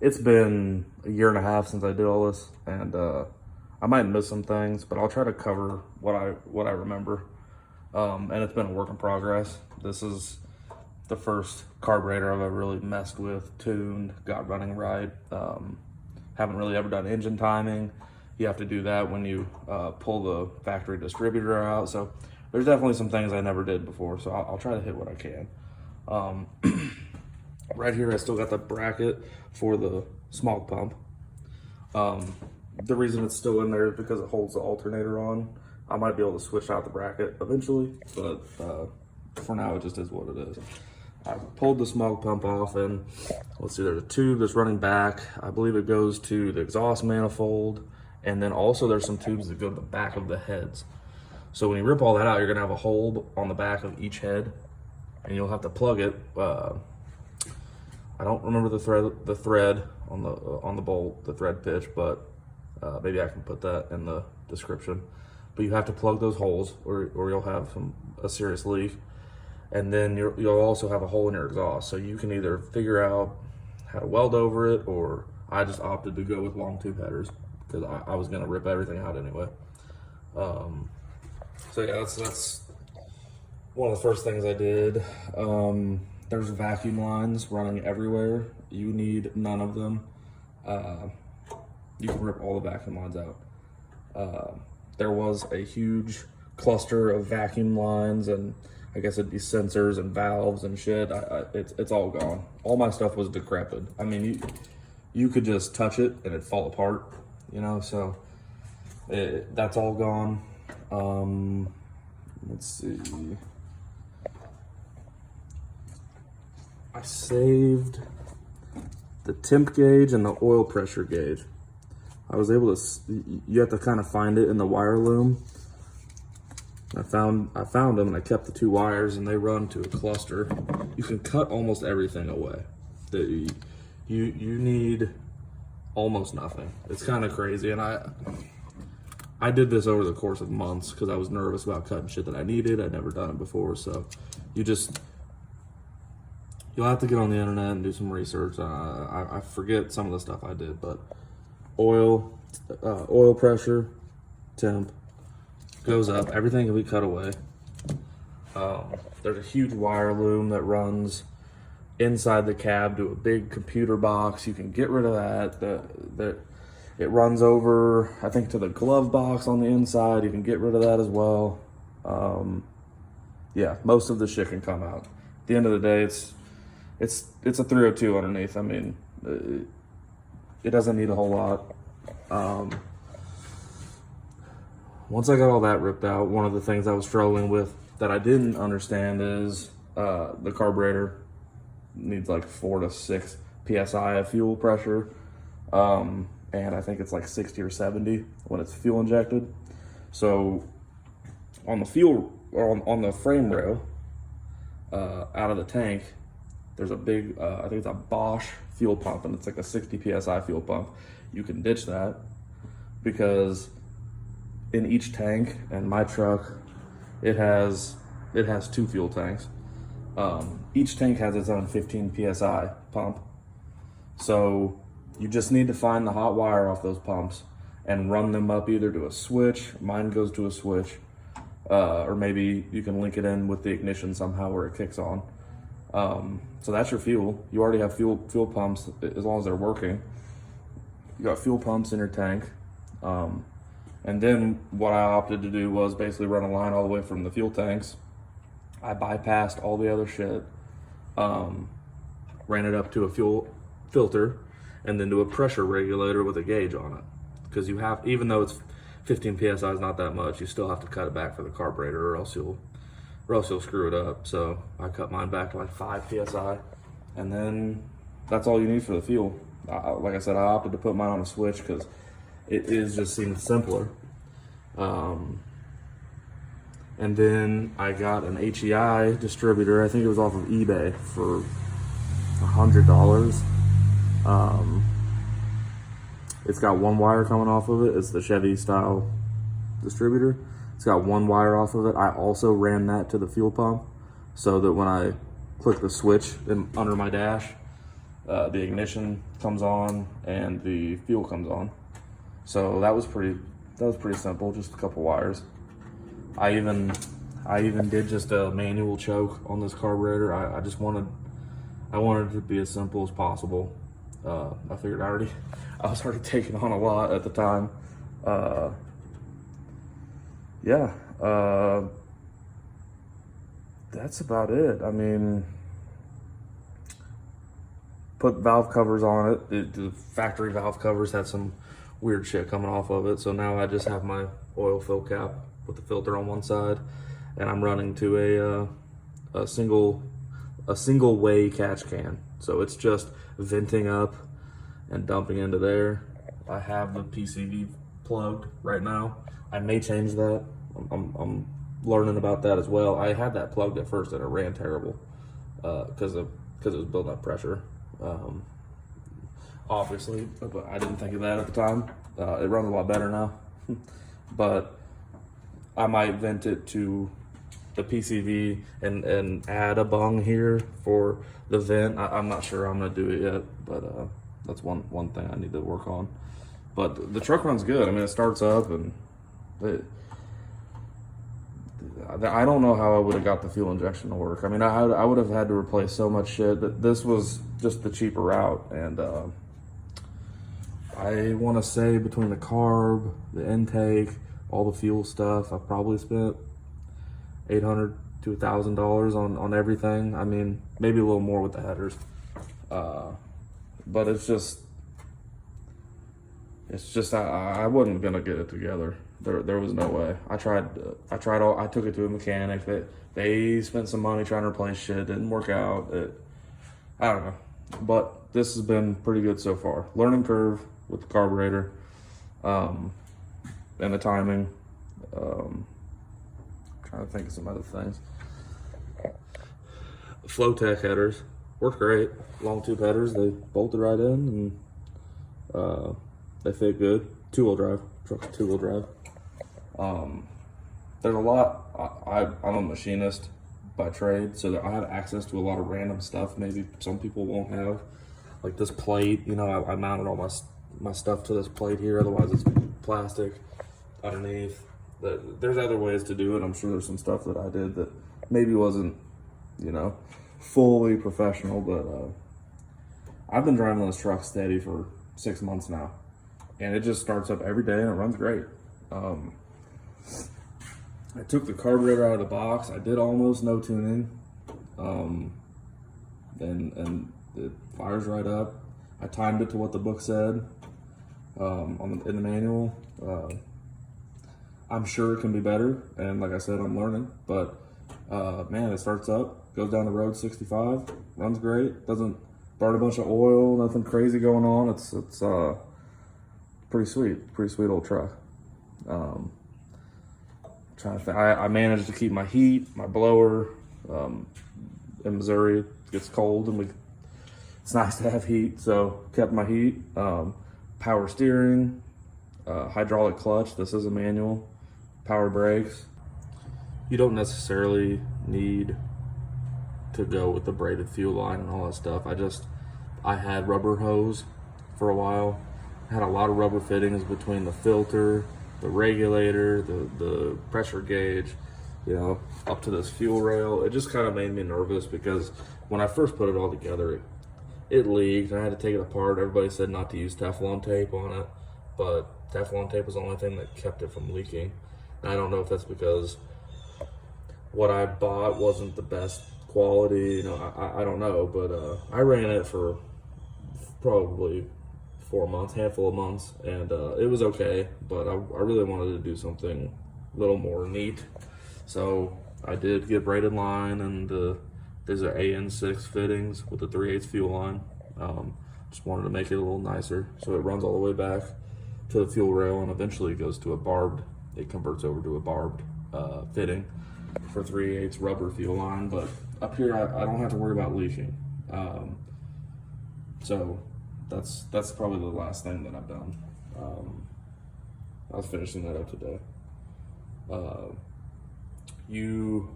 It's been a year and a half since I did all this, and I might miss some things, but I'll try to cover what I remember. And it's been a work in progress. This is the first carburetor I've ever really messed with, tuned, got running right. Haven't really ever done engine timing. You have to do that when you pull the factory distributor out. So there's definitely some things I never did before, so I'll try to hit what I can. Right here, I still got the bracket for the smog pump. The reason it's still in there is because it holds the alternator on. I might be able to switch out the bracket eventually, but for now it just is what it is. I pulled the smog pump off, and let's see, there's a tube that's running back. I believe it goes to the exhaust manifold, and then also there's some tubes that go to the back of the heads. So when you rip all that out, you're gonna have a hole on the back of each head, and you'll have to plug it. I don't remember the thread on the bolt, the thread pitch, but maybe I can put that in the description. But you have to plug those holes, or you'll have a serious leak. And then you'll also have a hole in your exhaust. So you can either figure out how to weld over it, or I just opted to go with long tube headers because I was gonna rip everything out anyway. So yeah, that's one of the first things I did. There's vacuum lines running everywhere. You need none of them. You can rip all the vacuum lines out. There was a huge cluster of vacuum lines, and I guess it'd be sensors and valves and shit. It's all gone. All my stuff was decrepit. I mean, you could just touch it and it'd fall apart, you know, so that's all gone. Let's see. I saved the temp gauge and the oil pressure gauge. I was able to, you have to kind of find it in the wire loom. I found them, and I kept the two wires, and they run to a cluster. You can cut almost everything away. You need almost nothing. It's kind of crazy, and I did this over the course of months because I was nervous about cutting shit that I needed. I'd never done it before, so you'll have to get on the internet and do some research. I forget some of the stuff I did, but oil pressure, temp, goes up. Everything can be cut away. There's a huge wire loom that runs inside the cab to a big computer box. You can get rid of that. It runs over, I think, to the glove box on the inside. You can get rid of that as well. Yeah, most of the shit can come out. At the end of the day, it's a 302 underneath. I mean, it doesn't need a whole lot. Once I got all that ripped out, one of the things I was struggling with that I didn't understand is the carburetor needs like 4 to 6 PSI of fuel pressure. And I think it's like 60 or 70 when it's fuel injected. So on the fuel, or on the frame rail, out of the tank, there's a big, I think it's a Bosch fuel pump, and it's like a 60 PSI fuel pump. You can ditch that because in each tank, and my truck, it has 2 fuel tanks. Each tank has its own 15 PSI pump. So you just need to find the hot wire off those pumps and run them up either to a switch. Mine goes to a switch, or maybe you can link it in with the ignition somehow where it kicks on. So that's your fuel. You already have fuel pumps as long as they're working. You got fuel pumps in your tank. And then what I opted to do was basically run a line all the way from the fuel tanks. I bypassed all the other shit, ran it up to a fuel filter, and then to a pressure regulator with a gauge on it. Because you have, even though it's 15 PSI is not that much, you still have to cut it back for the carburetor, or else you'll screw it up. So I cut mine back to like 5 PSI, and then that's all you need for the fuel. Like I said, I opted to put mine on a switch because it just seemed simpler. And then I got an HEI distributor. I think it was off of eBay for $100. It's got one wire coming off of it. It's the Chevy style distributor. It's got one wire off of it. I also ran that to the fuel pump so that when I click the switch under my dash, the ignition comes on and the fuel comes on. So that was pretty simple, just a couple wires. I even did just a manual choke on this carburetor. I wanted it to be as simple as possible. I figured I was already taking on a lot at the time. Yeah, that's about it. I mean, put valve covers on it. The factory valve covers had some weird shit coming off of it, so now I just have my oil fill cap with the filter on one side, and I'm running to a single way catch can. So it's just venting up and dumping into there. I have the PCV plugged right now. I may change that. I'm learning about that as well. I had that plugged at first and it ran terrible because it was building up pressure. Obviously, but I didn't think of that at the time. It runs a lot better now, but I might vent it to the PCV and add a bung here for the vent. I'm not sure I'm gonna do it yet, but that's one thing I need to work on. But the truck runs good. I mean, it starts up, and I don't know how I would have got the fuel injection to work. I mean, I would have had to replace so much shit. That this was just the cheaper route, and I want to say between the carb, the intake, all the fuel stuff, I probably spent $800 to $1,000 on everything. I mean, maybe a little more with the headers, but it's just I wasn't gonna get it together. There was no way. I took it to a mechanic. They spent some money trying to replace shit. Didn't work out. I don't know, but this has been pretty good so far. Learning curve with the carburetor, and the timing. Trying to think of some other things. Flowtech headers worked great. Long tube headers, they bolted right in, and they fit good. Two-wheel drive, truck's two-wheel drive. There's a lot. I'm a machinist by trade, so I have access to a lot of random stuff maybe some people won't have. Like this plate, you know, I mounted all my stuff to this plate here, otherwise it's plastic underneath. There's other ways to do it. I'm sure there's some stuff that I did that maybe wasn't, you know, fully professional, but I've been driving this truck steady for 6 months now, and it just starts up every day and it runs great. I took the carburetor out of the box. I did almost no tuning, and it fires right up. I timed it to what the book said in the manual. I'm sure it can be better, and like I said, I'm learning. But man, it starts up, goes down the road 65, runs great. Doesn't burn a bunch of oil, nothing crazy going on. It's pretty sweet old truck. Trying to think. I managed to keep my heat, my blower. In Missouri, it gets cold, and it's nice to have heat, so kept my heat. Power steering, hydraulic clutch. This is a manual. Power brakes. You don't necessarily need to go with the braided fuel line and all that stuff. I had rubber hose for a while. I had a lot of rubber fittings between the filter, the regulator, the pressure gauge, you know, up to this fuel rail. It just kind of made me nervous because when I first put it all together, it leaked. I had to take it apart. Everybody said not to use Teflon tape on it, but Teflon tape was the only thing that kept it from leaking. And I don't know if that's because what I bought wasn't the best quality, you know, I don't know, but I ran it for probably 4 months, handful of months, and it was okay, but I really wanted to do something a little more neat. So I did get braided line, and these are AN6 fittings with the 3/8 fuel line. Just wanted to make it a little nicer, so it runs all the way back to the fuel rail, and eventually it goes to a barbed. It converts over to a barbed fitting for 3/8 rubber fuel line. But up here, I don't have to worry about leaking. So that's probably the last thing that I've done. I was finishing that up today.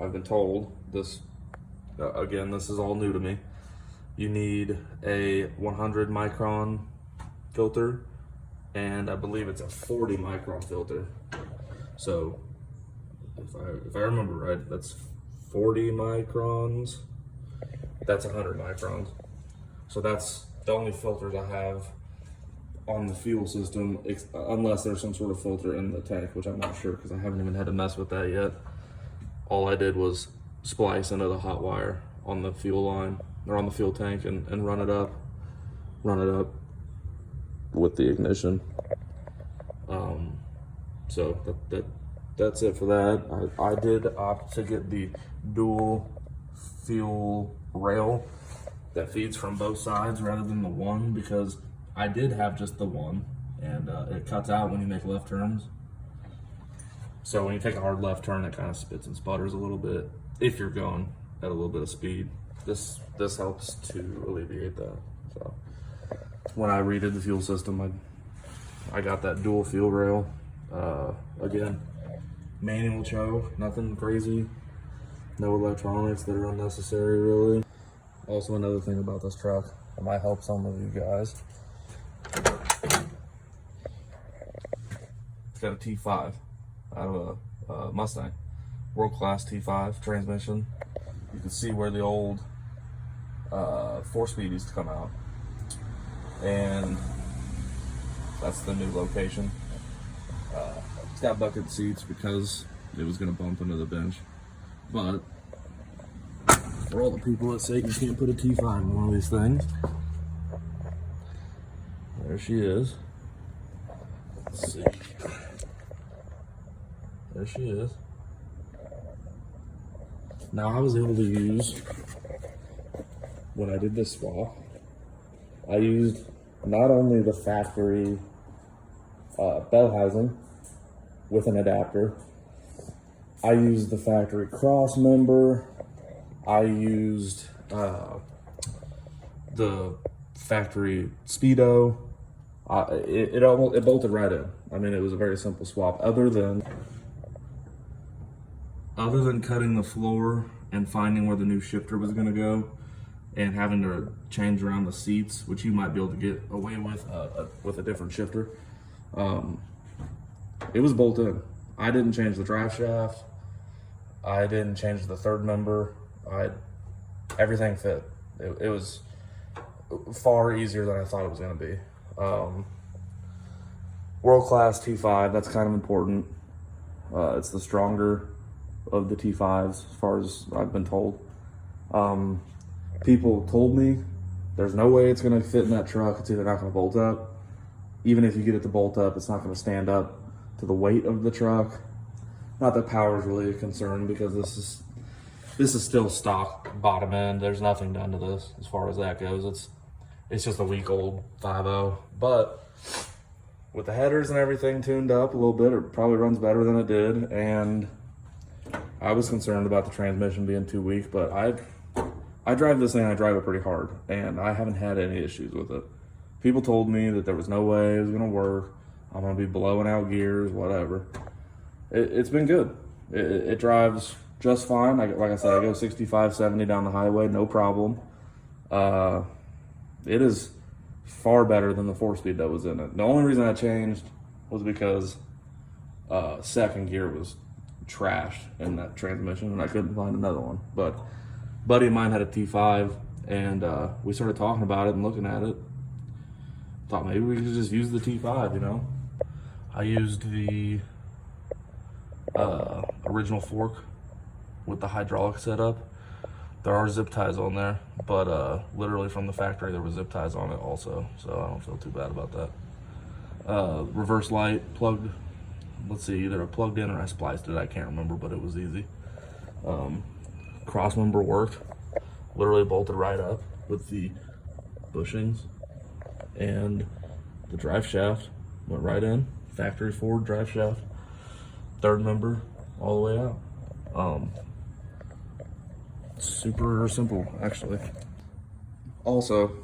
I've been told this, again, this is all new to me. you need a 100 micron filter, and I believe it's a 40 micron filter. So if I remember right, that's 40 microns, that's 100 microns. So that's the only filters I have on the fuel system, unless there's some sort of filter in the tank, which I'm not sure because I haven't even had to mess with that yet. All I did was splice into the hot wire on the fuel line, or on the fuel tank, and run it up with the ignition. So that's it for that. I did opt to get the dual fuel rail that feeds from both sides rather than the one, because I did have just the one, and it cuts out when you make left turns. So when you take a hard left turn, it kind of spits and sputters a little bit if you're going at a little bit of speed. This helps to alleviate that. So when I redid the fuel system, I got that dual fuel rail. Again, manual choke, nothing crazy, no electronics that are unnecessary really. Also, another thing about this truck that might help some of you guys, it's got a T5 out of a Mustang, world-class T5 transmission. You can see where the old 4-speed used to come out, and that's the new location. It's got bucket seats because it was going to bump into the bench, but for all the people that say you can't put a T5 in one of these things, there she is. Let's see. There she is. Now I was able to use, when I did this swap, I used not only the factory bell housing with an adapter, I used the factory cross member, I used the factory Speedo. It bolted right in. I mean, it was a very simple swap, other than cutting the floor and finding where the new shifter was going to go and having to change around the seats, which you might be able to get away with a different shifter. It was bolted in. I didn't change the drive shaft. I didn't change the third member. Everything fit. It was far easier than I thought it was going to be. World-class T5, that's kind of important. It's the stronger of the T5s as far as I've been told. People told me there's no way it's going to fit in that truck. It's either not going to bolt up. Even if you get it to bolt up, it's not going to stand up to the weight of the truck. Not that power is really a concern, because this is still stock bottom end. There's nothing done to this as far as that goes. It's just a week old 5.0, but with the headers and everything tuned up a little bit, it probably runs better than it did. And I was concerned about the transmission being too weak, but I drive this thing, I drive it pretty hard, and I haven't had any issues with it. People told me that there was no way it was gonna work. I'm gonna be blowing out gears, whatever. It's been good. It drives just fine. Like I said, I go 65, 70 down the highway, no problem. It is far better than the 4-speed that was in it. The only reason I changed was because second gear was trashed in that transmission, and I couldn't find another one. But a buddy of mine had a T5, and we started talking about it and looking at it. Thought maybe we could just use the T5, you know? I used the original fork with the hydraulic setup. There are zip ties on there, but literally from the factory there were zip ties on it also, so I don't feel too bad about that. Reverse light plugged, let's see, either I plugged in or I spliced it, I can't remember, but it was easy. Cross member worked, literally bolted right up with the bushings, and the drive shaft went right in, factory Ford drive shaft, third member all the way out. Super simple, actually. Also,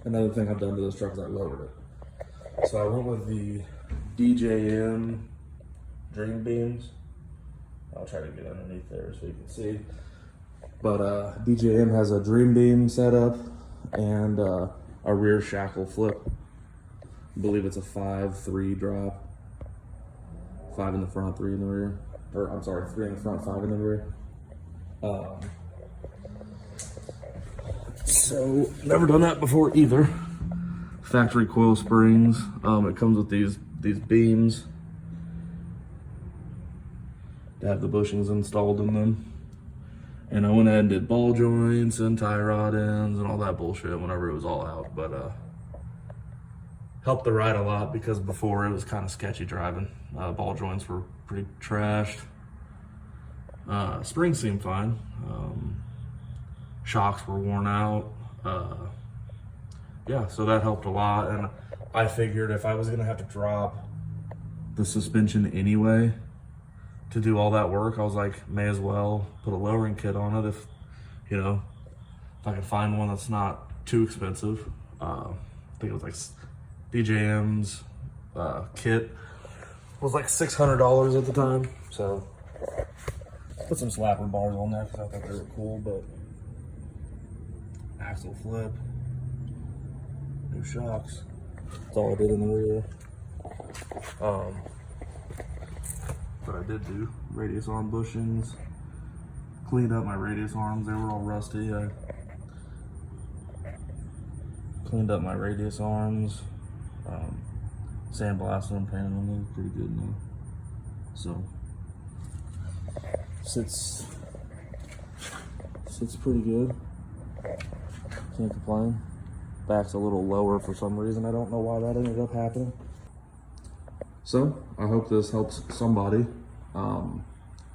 another thing I've done to this truck is I lowered it. So I went with the DJM Dream Beams. I'll try to get underneath there so you can see. But DJM has a Dream Beam setup and a rear shackle flip. I believe it's a 5-3 drop. 5 in the front, 3 in the rear. Or I'm sorry, 3 in the front, 5 in the rear. So never done that before either. Factory coil springs. It comes with these beams to have the bushings installed in them. And I went ahead and did ball joints and tie rod ends and all that bullshit whenever it was all out. But helped the ride a lot because before it was kind of sketchy driving. Ball joints were pretty trashed. Springs seemed fine. Shocks were worn out. Yeah, so that helped a lot. And I figured if I was gonna have to drop the suspension anyway to do all that work, I was like, may as well put a lowering kit on it if, you know, if I could find one that's not too expensive. I think it was like DJM's kit was like $600 at the time. So put some slapper bars on there because I thought they were cool, but axle flip, new shocks. That's all I did in the rear. But I did do radius arm bushings. Cleaned up my radius arms, they were all rusty. I cleaned up my radius arms, sandblasted them, painted them, they look pretty good now. So, sits pretty good. Can't complain. Back's a little lower for some reason. I don't know why that ended up happening. So, I hope this helps somebody.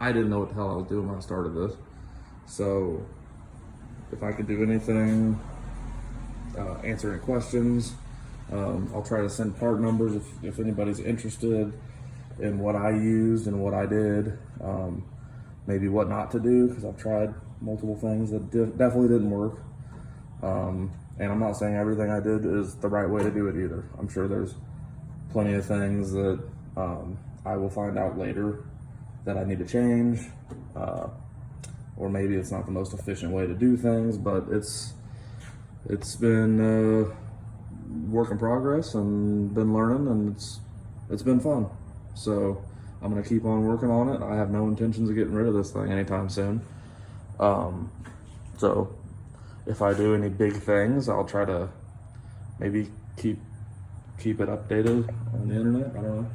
I didn't know what the hell I was doing when I started this. So, if I could do anything, answer any questions, I'll try to send part numbers if anybody's interested in what I used and what I did. Maybe what not to do, because I've tried multiple things that definitely didn't work. And I'm not saying everything I did is the right way to do it either. I'm sure there's plenty of things that I will find out later that I need to change, or maybe it's not the most efficient way to do things, but it's been work in progress and been learning, and it's been fun. So I'm gonna keep on working on it. I have no intentions of getting rid of this thing anytime soon. So if I do any big things, I'll try to maybe keep it updated on the internet. I don't know.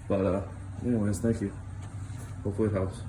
But anyways, thank you. Hopefully it helps.